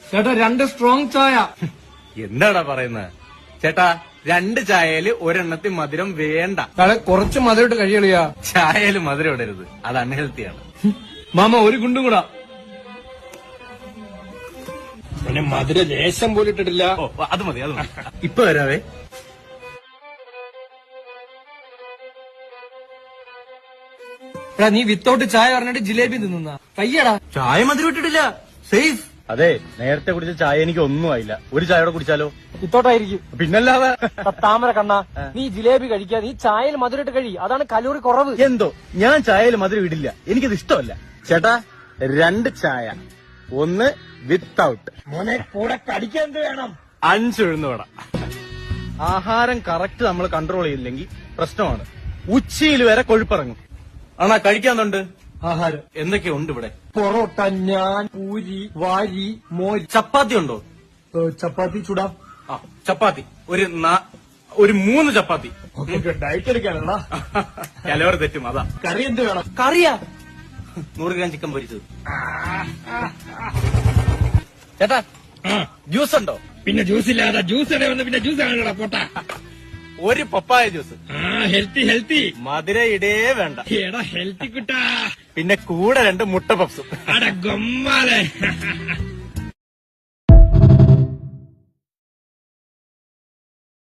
ചേട്ടാ 2 സ്ട്രോങ് ചായ. എന്താടാ പറയുന്നത് ചേട്ടാ? 2 ചായയില് ഒരെണ്ണത്തിൽ മധുരം വേണ്ട. കുറച്ച് മധുരം ഇട്ട് കഴിയളിയാ. ചായയില് മധുരം ഇടരുത്, അത് അൺഹെൽത്തിയാണ്. മാമ ഒരു ഗുണ്ടും കൂടാ. പിന്നെ മധുര ലേശം പോലും ഇട്ടിട്ടില്ല. ഓ അത് മതി, അത് മതി. ഇപ്പൊ വരാവേ. എടാ നീ വിത്തൗട്ട് ചായ പറഞ്ഞിട്ട് ജിലേബി തിന്നുന്ന കയ്യടാ. ചായ മധുരം ഇട്ടിട്ടില്ല, സേഫ്. അതെ, നേരത്തെ കുടിച്ച ചായ എനിക്ക് ഒന്നും ആയില്ല. ഒരു ചായയോടെ കുടിച്ചാലോ? വിത്തൗട്ടായിരിക്കും. പിന്നല്ലാതെ. താമര കണ്ണ, നീ ജിലേബി കഴിക്കാ, നീ ചായയിൽ മധുരം ഇട്ട് കഴി, അതാണ് കലോറി കുറവ്. എന്തോ ഞാൻ ചായയിൽ മധുരം ഇടില്ല, എനിക്കത് ഇഷ്ടമല്ല. ചേട്ടാ 2 ചായ, 1 വിത്തൗട്ട്. മോനെ കൂടെ കടിക്കാൻ എന്ത് വേണം? 5 ഉഴുന്നുവട. ആഹാരം കറക്റ്റ് നമ്മൾ കൺട്രോൾ ചെയ്യില്ലെങ്കിൽ പ്രശ്നമാണ്. ഉച്ചയിൽ വരെ കൊഴുപ്പിറങ്ങും. ആണാ കഴിക്കാന്നുണ്ട്? ആഹാരം എന്തൊക്കെ ഉണ്ട് ഇവിടെ? പൊറോട്ട, ഞാൻ, പൂരി, വാരി, മോര്. ചപ്പാത്തി ഉണ്ടോ? ചപ്പാത്തി ചുടാം. ആ ചപ്പാത്തി ഒരു 3 ചപ്പാത്തി. ഡയറ്റ് എടുക്കാനാ. കലോറി തെറ്റും, അതാ. കറി എന്ത് വേണം? കറിയാ 100 ഗ്രാം ചിക്കൻ പൊരിച്ചത്. ചേട്ടാ ജ്യൂസ് ഉണ്ടോ? പിന്നെ ജ്യൂസ് ഇല്ലാതെ ജ്യൂസ് ഇട വന്ന് പിന്നെ ജ്യൂസ് ആണല്ലോ പോട്ടാ. ഒരു പപ്പായ ജ്യൂസ്. Healthy healthy. മധുര ഇടേ വേണ്ട. എടാ ഹെൽത്തി കുട്ടാ. പിന്നെ കൂടെ 2 മുട്ട പപ്സും. അട ഗൊമ്മാലെ.